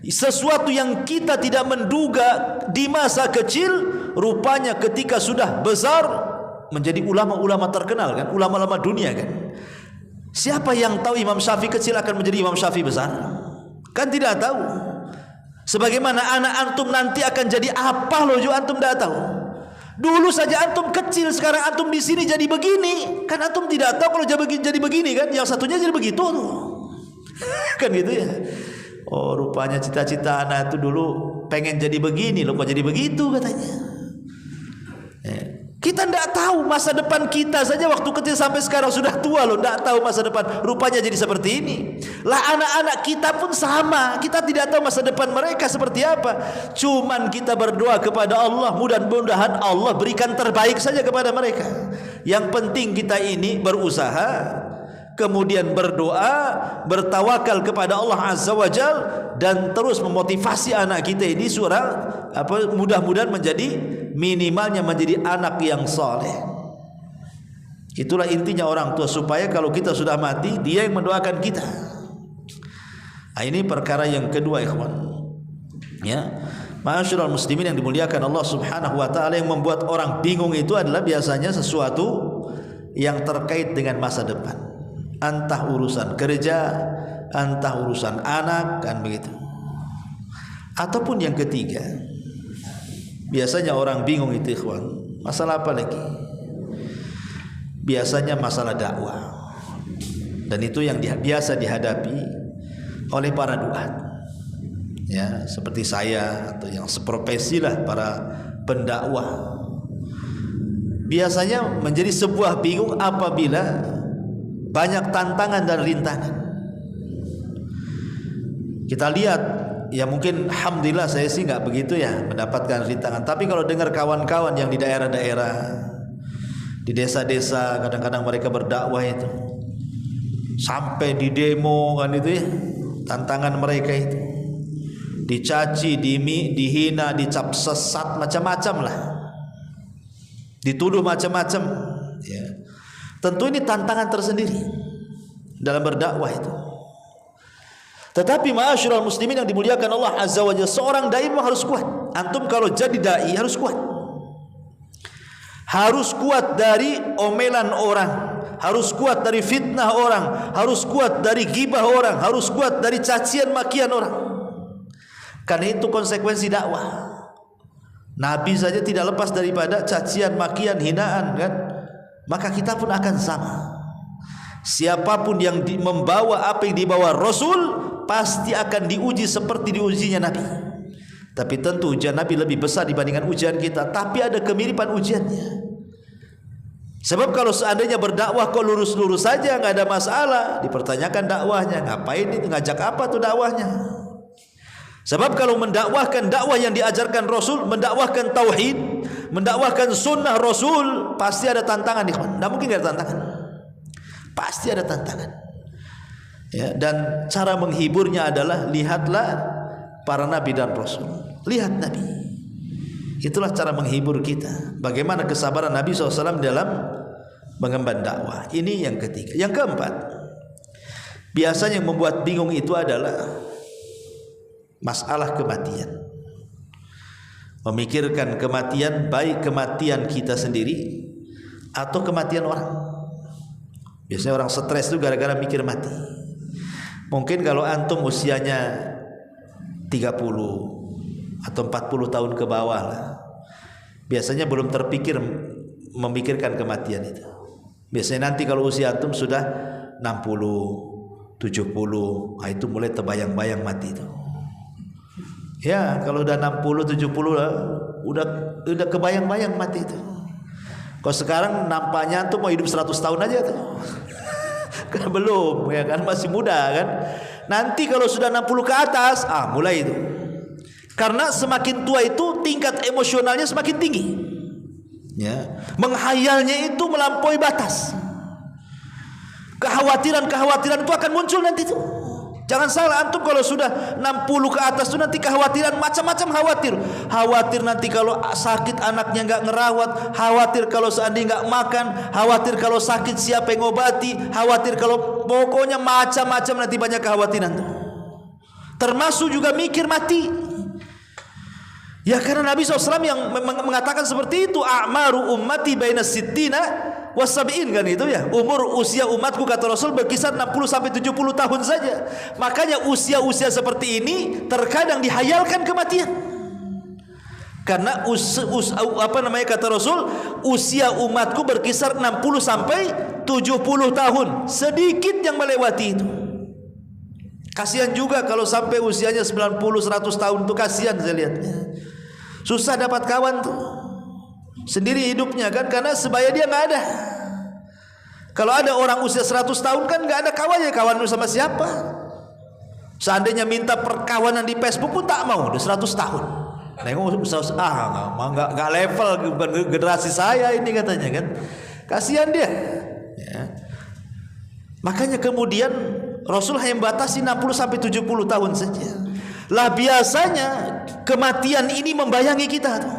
sesuatu yang kita tidak menduga di masa kecil, rupanya ketika sudah besar menjadi ulama-ulama terkenal kan, ulama-ulama dunia kan. Siapa yang tahu Imam Syafi'i kecil akan menjadi Imam Syafi'i besar? Kan tidak tahu. Sebagaimana anak antum nanti akan jadi apa loh juga antum tidak tahu. Dulu saja antum kecil, sekarang antum di sini jadi begini, kan antum tidak tahu kalau jadi begini kan, yang satunya jadi begitu tuh. Kan gitu ya. Oh, rupanya cita-cita anak itu dulu pengen jadi begini, loh kok jadi begitu katanya. Kita tidak tahu masa depan kita saja waktu kecil sampai sekarang sudah tua loh, tidak tahu masa depan rupanya jadi seperti ini. Lah anak-anak kita pun sama, kita tidak tahu masa depan mereka seperti apa. Cuman kita berdoa kepada Allah, mudah-mudahan Allah berikan terbaik saja kepada mereka. Yang penting kita ini berusaha, kemudian berdoa, bertawakal kepada Allah Azza wa Jal, dan terus memotivasi anak kita ini mudah-mudahan menjadi minimalnya menjadi anak yang saleh. Itulah intinya orang tua, supaya kalau kita sudah mati dia yang mendoakan kita. Nah, ini perkara yang kedua ikhwan. Ya, ma'asyiral muslimin yang dimuliakan Allah Subhanahu wa taala, yang membuat orang bingung itu adalah biasanya sesuatu yang terkait dengan masa depan. Entah urusan kerja, entah urusan anak, kan begitu. Ataupun yang ketiga, biasanya orang bingung itu ikhwan, masalah apa lagi? Biasanya masalah dakwah. Dan itu yang biasa dihadapi oleh para duat. Ya, seperti saya atau yang seprofesi lah para pendakwah. Biasanya menjadi sebuah bingung apabila banyak tantangan dan rintangan. Kita lihat, ya mungkin alhamdulillah saya sih nggak begitu ya mendapatkan rintangan. Tapi kalau dengar kawan-kawan yang di daerah-daerah, di desa-desa, kadang-kadang mereka berdakwah itu sampai di demo kan itu ya, tantangan mereka itu dicaci, dihina, dicap sesat, macam-macam lah, dituduh macam-macam. Ya, tentu ini tantangan tersendiri dalam berdakwah itu. Tetapi ma'asyiral muslimin yang dimuliakan Allah Azza wa Jalla, seorang dai memang harus kuat. Antum kalau jadi dai harus kuat. Harus kuat dari omelan orang, harus kuat dari fitnah orang, harus kuat dari ghibah orang, harus kuat dari cacian makian orang. Karena itu konsekuensi dakwah. Nabi saja tidak lepas daripada cacian, makian, hinaan kan? Maka kita pun akan sama. Siapapun yang membawa apa yang dibawa Rasul pasti akan diuji seperti diujinya Nabi. Tapi tentu ujian Nabi lebih besar dibandingkan ujian kita, tapi ada kemiripan ujiannya. Sebab kalau seandainya berdakwah kok lurus-lurus saja nggak ada masalah, dipertanyakan dakwahnya, ngapain itu, ngajak apa tuh dakwahnya? Sebab kalau mendakwahkan dakwah yang diajarkan Rasul, mendakwahkan tauhid, mendakwahkan sunnah Rasul, pasti ada tantangan nih, tidak mungkin nggak ada tantangan, pasti ada tantangan. Ya, dan cara menghiburnya adalah lihatlah para nabi dan rasul, lihat Nabi. Itulah cara menghibur kita. Bagaimana kesabaran Nabi SAW dalam mengemban dakwah. Ini yang ketiga. Yang keempat, biasanya yang membuat bingung itu adalah masalah kematian. Memikirkan kematian, baik kematian kita sendiri atau kematian orang. Biasanya orang stres itu gara-gara mikir mati. Mungkin kalau antum usianya 30 atau 40 tahun ke bawah lah, biasanya belum terpikir memikirkan kematian itu. Biasanya nanti kalau usia antum sudah 60, 70, nah itu mulai terbayang-bayang mati itu. Ya, kalau udah 60, 70 lah, udah kebayang-bayang mati itu. Kalau sekarang nampaknya antum mau hidup 100 tahun aja tuh. Kan belum, ya kan masih muda kan. Nanti kalau sudah 60 ke atas, mulai itu. Karena semakin tua itu tingkat emosionalnya semakin tinggi. Ya, menghayalnya itu melampaui batas. Kekhawatiran-kekhawatiran itu akan muncul nanti tuh. Jangan salah, antum kalau sudah 60 ke atas itu nanti kekhawatiran macam-macam khawatir. Khawatir nanti kalau sakit anaknya nggak ngerawat, khawatir kalau seandainya nggak makan, khawatir kalau sakit siapa yang ngobati, khawatir kalau pokoknya macam-macam nanti banyak kekhawatiran tuh. Termasuk juga mikir mati. Ya karena Nabi SAW yang mengatakan seperti itu, a'maru ummati baina sittina wasab'in, kan itu ya. Umur usia umatku kata Rasul berkisar 60 sampai 70 tahun saja. Makanya usia-usia seperti ini terkadang dihayalkan kematian. Karena kata Rasul, usia umatku berkisar 60 sampai 70 tahun. Sedikit yang melewati itu. Kasihan juga kalau sampai usianya 90, 100 tahun tuh, kasihan saya lihatnya. Susah dapat kawan tuh. Sendiri hidupnya kan, karena sebaya dia nggak ada. Kalau ada orang usia 100 tahun kan nggak ada kawannya, kawan sama siapa? Seandainya minta perkawanan di Facebook pun tak mau, udah 100 tahun. Nengok nggak level, bukan generasi saya ini katanya kan. Kasihan dia. Ya. Makanya kemudian Rasul hanya membatasi 60 sampai 70 tahun saja. Lah biasanya kematian ini membayangi kita tuh,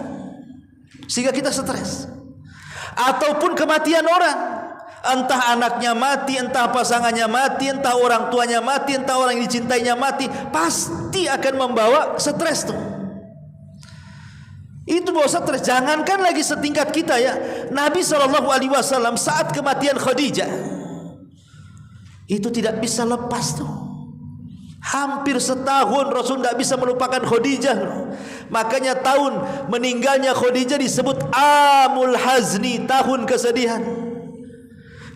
sehingga kita stres. Ataupun kematian orang, entah anaknya mati, entah pasangannya mati, entah orang tuanya mati, entah orang yang dicintainya mati, pasti akan membawa stres tuh. Itu bawa stres. Jangankan lagi setingkat kita ya. Nabi SAW saat kematian Khadijah itu tidak bisa lepas tuh. Hampir setahun Rasul tidak bisa melupakan Khadijah. Makanya tahun meninggalnya Khadijah disebut Amul Hazni, tahun kesedihan.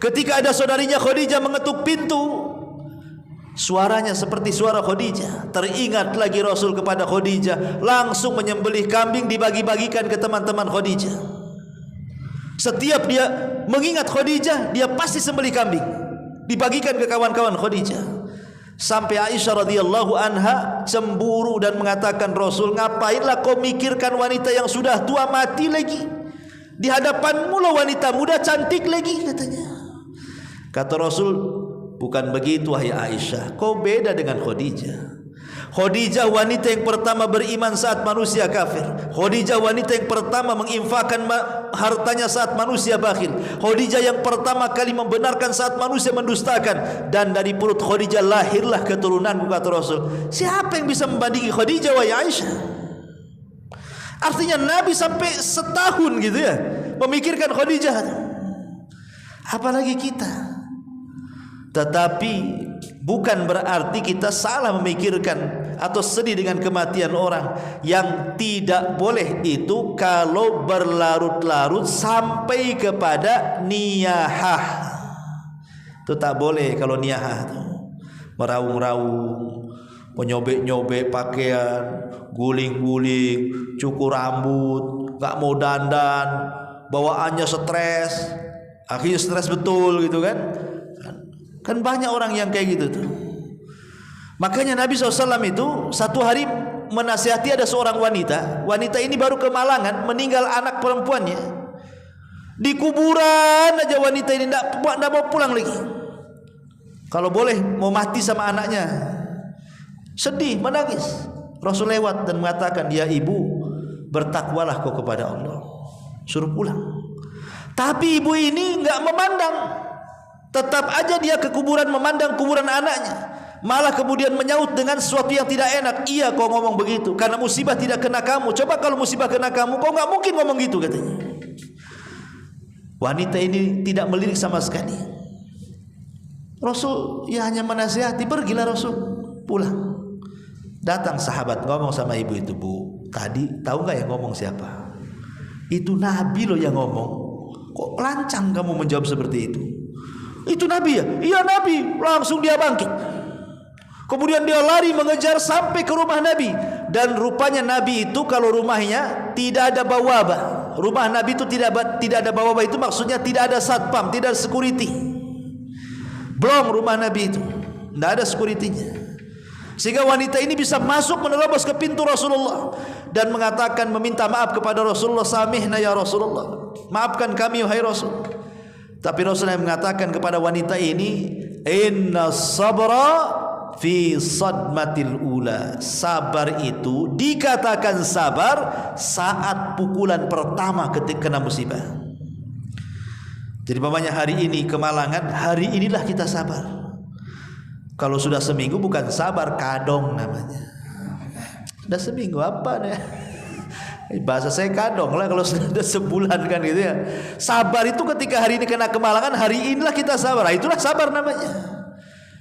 Ketika ada saudarinya Khadijah mengetuk pintu, suaranya seperti suara Khadijah. Teringat lagi Rasul kepada Khadijah, langsung menyembelih kambing, dibagi-bagikan ke teman-teman Khadijah. Setiap dia mengingat Khadijah, dia pasti sembelih kambing, dibagikan ke kawan-kawan Khadijah. Sampai Aisyah radhiyallahu anha cemburu dan mengatakan, Rasul, ngapainlah kau mikirkan wanita yang sudah tua mati lagi? Di hadapanmu lah wanita muda cantik lagi, katanya. Kata Rasul, bukan begitu wahai Aisyah, kau beda dengan Khadijah. Khadijah wanita yang pertama beriman saat manusia kafir. Khadijah wanita yang pertama menginfakkan hartanya saat manusia bakhil. Khadijah yang pertama kali membenarkan saat manusia mendustakan. Dan dari perut Khadijah lahirlah keturunanku, kata Rasul. Siapa yang bisa membandingi Khadijah wahai Aisyah? Artinya Nabi sampai setahun gitu ya memikirkan Khadijah. Apalagi kita. Tetapi bukan berarti kita salah memikirkan atau sedih dengan kematian orang. Yang tidak boleh itu kalau berlarut-larut sampai kepada niyahah. Itu tak boleh kalau niyahah itu. Meraung-raung, menyobek-nyobek pakaian, guling-guling, cukur rambut, gak mau dandan, bawaannya stres. Akhirnya stres betul gitu kan. Kan banyak orang yang kayak gitu tuh. Makanya Nabi SAW itu satu hari menasihati ada seorang wanita. Wanita ini baru kemalangan, meninggal anak perempuannya. Di kuburan aja wanita ini tidak mau pulang lagi. Kalau boleh mau mati sama anaknya. Sedih, menangis. Rasul lewat dan mengatakan, ya ibu, bertakwalah kau kepada Allah. Suruh pulang. Tapi ibu ini enggak memandang. Tetap aja dia ke kuburan, memandang kuburan anaknya. Malah kemudian menyaut dengan sesuatu yang tidak enak. Iya kau ngomong begitu, karena musibah tidak kena kamu. Coba kalau musibah kena kamu, kau nggak mungkin ngomong gitu, katanya. Wanita ini tidak melirik sama sekali. Rasul ya hanya menasihati, pergilah Rasul, pulang. Datang sahabat ngomong sama ibu itu, bu, tadi tahu nggak yang ngomong siapa? Itu Nabi loh yang ngomong. Kok lancang kamu menjawab seperti itu? Itu Nabi ya? Iya Nabi. Langsung dia bangkit. Kemudian dia lari mengejar sampai ke rumah Nabi. Dan rupanya Nabi itu kalau rumahnya tidak ada bawabah. Rumah Nabi itu tidak ada bawabah, itu maksudnya tidak ada satpam, tidak ada security. Belum rumah Nabi itu, tidak ada security-nya. Sehingga wanita ini bisa masuk menerobos ke pintu Rasulullah dan mengatakan, meminta maaf kepada Rasulullah, samihna ya Rasulullah, maafkan kami wahai Rasul. Tapi Rasulullah mengatakan kepada wanita ini, inna sabra fi sadmatil ula. Sabar itu dikatakan sabar saat pukulan pertama ketika kena musibah. Jadi mamanya hari ini kemalangan, hari inilah kita sabar. Kalau sudah seminggu bukan sabar, kadong namanya. Sudah seminggu apa nih? Bahasa saya kadong lah kalau sudah sebulan kan gitu ya. Sabar itu ketika hari ini kena kemalangan, hari inilah kita sabar. Nah, itulah sabar namanya.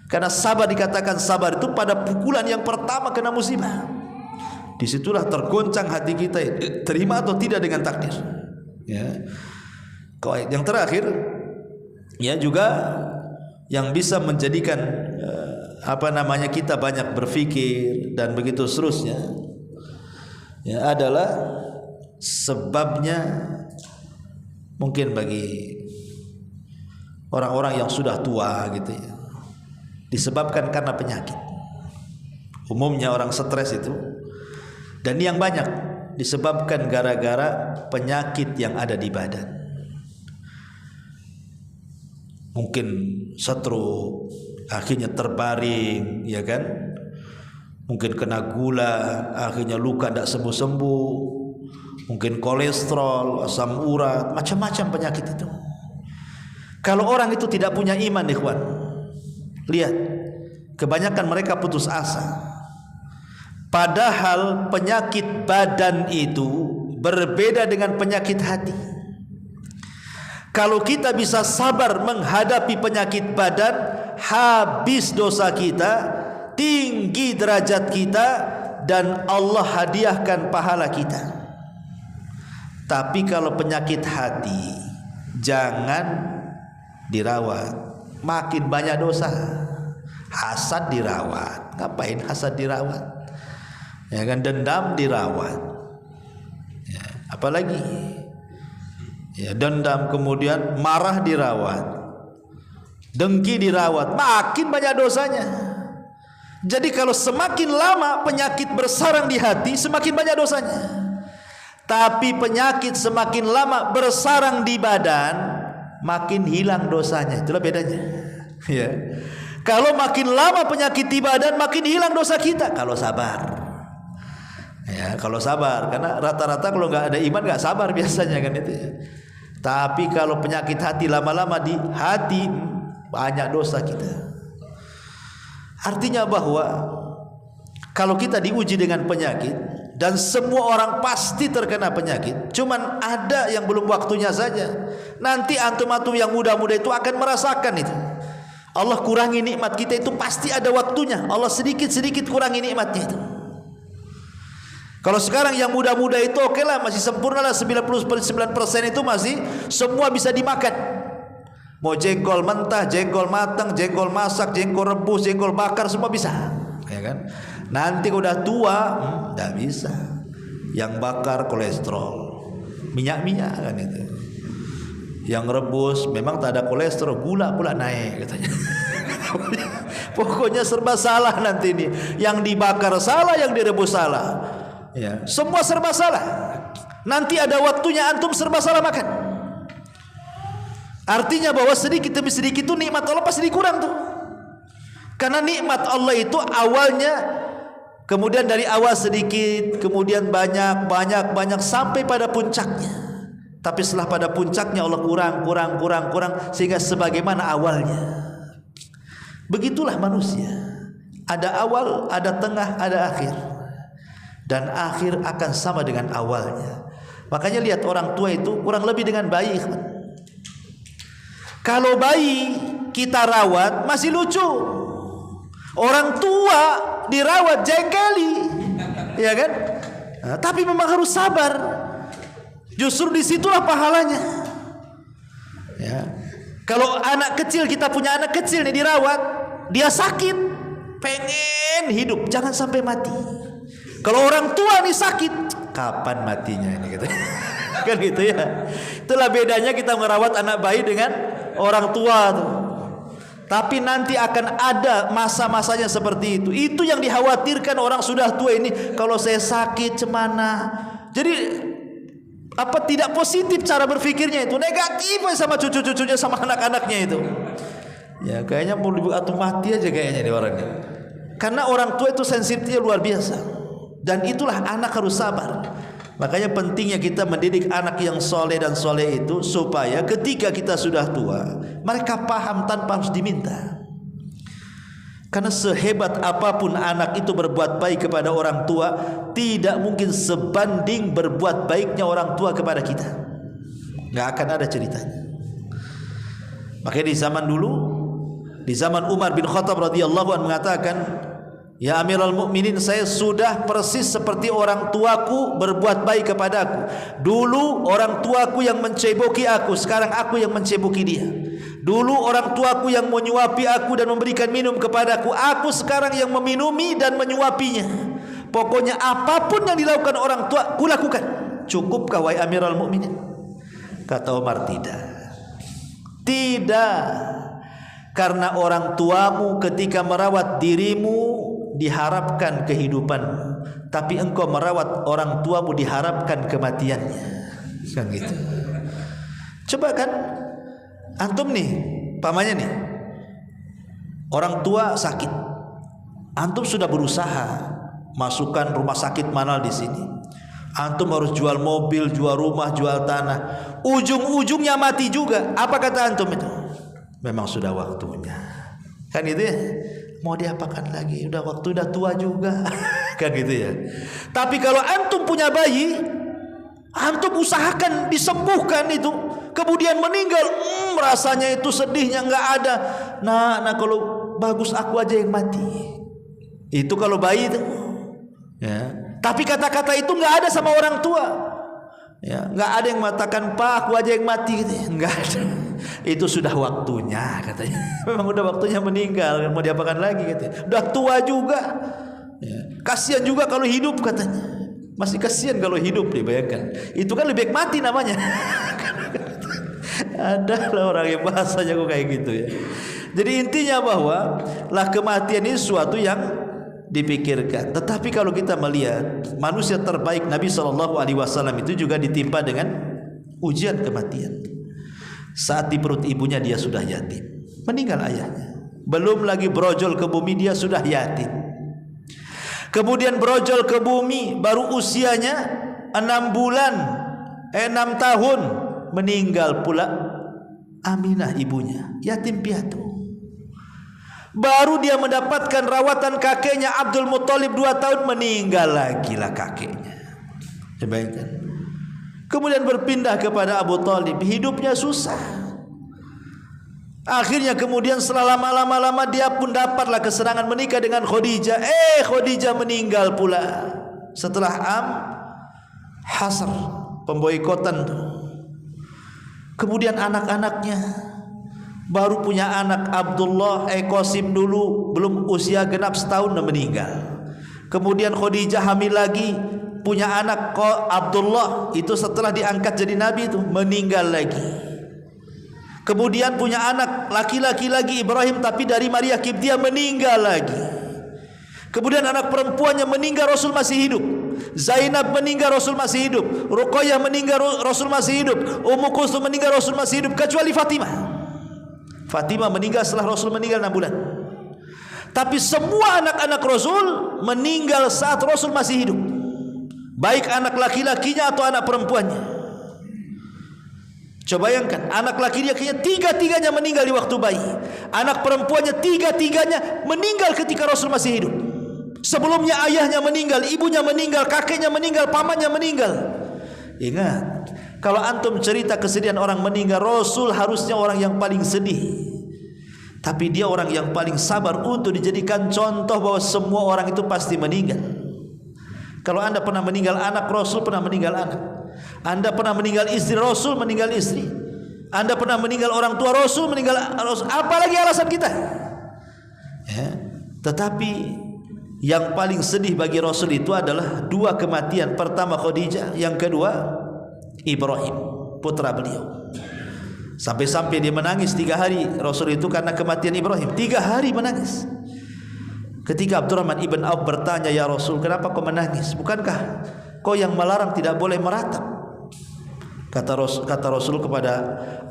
Karena sabar dikatakan sabar itu pada pukulan yang pertama kena musibah. Disitulah tergoncang hati kita, terima atau tidak dengan takdir. Ya. Yang terakhir, ya juga yang bisa menjadikan kita banyak berpikir dan begitu seterusnya, ya, adalah sebabnya mungkin bagi orang-orang yang sudah tua gitu ya, disebabkan karena penyakit. Umumnya orang stres itu, dan yang banyak disebabkan gara-gara penyakit yang ada di badan. Mungkin stroke, akhirnya terbaring, ya kan? Mungkin kena gula, akhirnya luka tidak sembuh-sembuh. Mungkin kolesterol, asam urat, macam-macam penyakit itu. Kalau orang itu tidak punya iman, ikhwan, lihat, kebanyakan mereka putus asa. Padahal penyakit badan itu berbeda dengan penyakit hati. Kalau kita bisa sabar menghadapi penyakit badan, habis dosa kita, tinggi derajat kita, dan Allah hadiahkan pahala kita. Tapi kalau penyakit hati, jangan dirawat, makin banyak dosa. Hasad dirawat, ngapain hasad dirawat? Ya kan, dendam dirawat, ya, apalagi ya, dendam, kemudian marah dirawat, dengki dirawat, makin banyak dosanya. Jadi kalau semakin lama penyakit bersarang di hati, semakin banyak dosanya. Tapi penyakit semakin lama bersarang di badan, makin hilang dosanya. Itulah bedanya, ya. Kalau makin lama penyakit di badan, makin hilang dosa kita kalau sabar. Ya, kalau sabar, karena rata-rata kalau nggak ada iman nggak sabar biasanya kan itu ya. Tapi kalau penyakit hati lama-lama di hati, banyak dosa kita. Artinya bahwa kalau kita diuji dengan penyakit, dan semua orang pasti terkena penyakit, cuman ada yang belum waktunya saja. Nanti antum-antum yang muda-muda itu akan merasakan itu. Allah kurangi nikmat kita itu pasti ada waktunya. Allah sedikit-sedikit kurangi nikmatnya itu. Kalau sekarang yang muda-muda itu oke lah, masih sempurna lah, 99% itu masih semua bisa dimakan. Mau jengkol mentah, jengkol matang, jengkol masak, jengkol rebus, jengkol bakar, semua bisa, ya kan? Nanti udah tua, tidak bisa. Yang bakar kolesterol, minyak-minyak kan itu. Yang rebus memang tak ada kolesterol, gula pula naik katanya. Pokoknya serba salah nanti ini. Yang dibakar salah, yang direbus salah. Ya, semua serba salah. Nanti ada waktunya antum serba salah makan. Artinya bahwa sedikit demi sedikit itu nikmat Allah pasti dikurang tuh. Karena nikmat Allah itu awalnya, kemudian dari awal sedikit, kemudian banyak sampai pada puncaknya. Tapi setelah pada puncaknya Allah kurang sehingga sebagaimana awalnya. Begitulah manusia. Ada awal, ada tengah, ada akhir. Dan akhir akan sama dengan awalnya. Makanya lihat orang tua itu kurang lebih dengan bayi. Kalau bayi kita rawat masih lucu, orang tua dirawat jengkeli, ya kan? Nah, tapi memang harus sabar. Justru disitulah pahalanya. Ya. Kalau anak kecil, kita punya anak kecil nih dirawat, dia sakit, pengen hidup, jangan sampai mati. Kalau orang tua nih sakit, kapan matinya ini gitu. Kan gitu ya. Itulah bedanya kita merawat anak bayi dengan orang tua tuh. Tapi nanti akan ada masa-masanya seperti itu. Itu yang dikhawatirkan orang sudah tua ini. Kalau saya sakit cemana. Jadi apa tidak positif cara berpikirnya itu, negatif sama cucu-cucunya, sama anak-anaknya itu. Ya kayaknya mau atau mati aja kayaknya nih orangnya. Karena orang tua itu sensitifnya luar biasa. Dan itulah anak harus sabar. Makanya pentingnya kita mendidik anak yang soleh dan soleh itu, supaya ketika kita sudah tua, mereka paham tanpa harus diminta. Karena sehebat apapun anak itu berbuat baik kepada orang tua, tidak mungkin sebanding berbuat baiknya orang tua kepada kita. Nggak akan ada ceritanya. Makanya di zaman dulu, di zaman Umar bin Khattab radhiyallahu anhu mengatakan, ya Amirul Mukminin, saya sudah persis seperti orang tuaku berbuat baik kepadaku. Dulu orang tuaku yang menceboki aku, sekarang aku yang menceboki dia. Dulu orang tuaku yang menyuapi aku dan memberikan minum kepadaku, aku sekarang yang meminumi dan menyuapinya. Pokoknya apapun yang dilakukan orang tua, ku lakukan. Cukupkah wahai Amirul Mukminin? Kata Umar, tidak. Tidak. Karena orang tuamu ketika merawat dirimu diharapkan kehidupanmu, tapi engkau merawat orang tuamu diharapkan kematiannya. Kan gitu. Coba kan antum nih, pamannya nih, orang tua sakit, antum sudah berusaha masukkan rumah sakit mana di sini, antum harus jual mobil, jual rumah, jual tanah, ujung-ujungnya mati juga. Apa kata antum itu? Memang sudah waktunya. Kan gitu ya. Mau diapakan lagi? Udah waktu, udah tua juga. Kan gitu ya. Tapi kalau antum punya bayi, antum usahakan disembuhkan itu, kemudian meninggal, rasanya itu sedihnya nggak ada. Nah kalau bagus aku aja yang mati. Itu kalau bayi itu. Ya. Tapi kata-kata itu nggak ada sama orang tua. Ya, nggak ada yang mengatakan Pak aku aja yang mati gitu. Nggak ada. Itu sudah waktunya katanya. Memang udah waktunya meninggal. Mau diapakan lagi katanya. Udah tua juga. Ya. Kasihan juga kalau hidup katanya. Masih kasihan kalau hidup, dibayangkan. Itu kan lebih baik mati namanya. Ada lah orang yang bahasanya kok kayak gitu ya. Jadi intinya bahwa lah kematian ini sesuatu yang dipikirkan. Tetapi kalau kita melihat manusia terbaik Nabi SAW itu juga ditimpa dengan ujian kematian. Saat di perut ibunya dia sudah yatim, meninggal ayahnya. Belum lagi brojol ke bumi dia sudah yatim. Kemudian brojol ke bumi baru usianya 6 bulan, 6 tahun, meninggal pula Aminah ibunya, yatim piatu. Baru dia mendapatkan rawatan kakeknya Abdul Muthalib 2 tahun, meninggal lagi lah kakeknya. Bayangkan. Kemudian berpindah kepada Abu Thalib, hidupnya susah. Akhirnya kemudian setelah lama-lama dia pun dapatlah kesenangan menikah dengan Khadijah. Khadijah meninggal pula setelah Hasr, pemboikotan. Kemudian anak-anaknya baru punya anak Abdullah, Qasim dulu belum usia genap setahun meninggal. Kemudian Khadijah hamil lagi, punya anak Abdullah, itu setelah diangkat jadi nabi itu meninggal lagi. Kemudian punya anak laki-laki lagi Ibrahim, tapi dari Maria Kiptiah, meninggal lagi. Kemudian anak perempuannya meninggal, Rasul masih hidup. Zainab meninggal, Rasul masih hidup. Ruqayyah meninggal, Rasul masih hidup. Ummu Kulsum meninggal, Rasul masih hidup, kecuali Fatimah. Fatimah meninggal setelah Rasul meninggal 6 bulan. Tapi semua anak-anak Rasul meninggal saat Rasul masih hidup, baik anak laki-lakinya atau anak perempuannya. Coba bayangkan, anak laki-lakinya 3-3-nya meninggal di waktu bayi, anak perempuannya 3-3-nya meninggal ketika Rasul masih hidup. Sebelumnya ayahnya meninggal, ibunya meninggal, kakeknya meninggal, pamannya meninggal. Ingat, kalau antum cerita kesedihan orang meninggal, Rasul harusnya orang yang paling sedih, tapi dia orang yang paling sabar untuk dijadikan contoh bahwa semua orang itu pasti meninggal. Kalau anda pernah meninggal anak, Rasul pernah meninggal anak. Anda pernah meninggal istri, Rasul meninggal istri. Anda pernah meninggal orang tua, Rasul meninggal Rasul. Apalagi alasan kita ya. Tetapi yang paling sedih bagi Rasul itu adalah 2 kematian. Pertama Khadijah, yang kedua Ibrahim, putra beliau. Sampai-sampai dia menangis 3 hari Rasul itu karena kematian Ibrahim. 3 hari menangis. Ketika Abdurrahman ibn Auf bertanya, ya Rasul, kenapa kau menangis? Bukankah kau yang melarang tidak boleh meratap? Kata Rasul kepada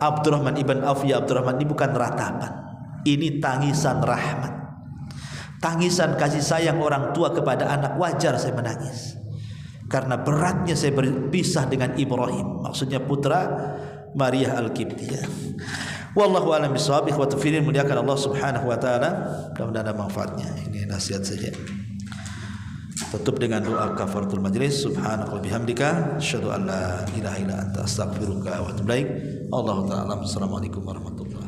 Abdurrahman ibn Auf, ya Abdurrahman, ini bukan ratapan, ini tangisan rahmat, tangisan kasih sayang orang tua kepada anak. Wajar saya menangis karena beratnya saya berpisah dengan Ibrahim, maksudnya putra Maria Al-Qibtiyah. Wallahu a'lam bishawab. Ikhwatu fillah, muliakan Allah Subhanahu wa taala, mudah-mudahan ada manfaatnya. Ini nasihat saja. Tutup dengan doa kafaratul majlis. Subhanaka wa bihamdika asyhadu an la ilaha illa anta astaghfiruka wa atubu ilaik. Allahu ta'ala. Assalamualaikum warahmatullahi wabarakatuh.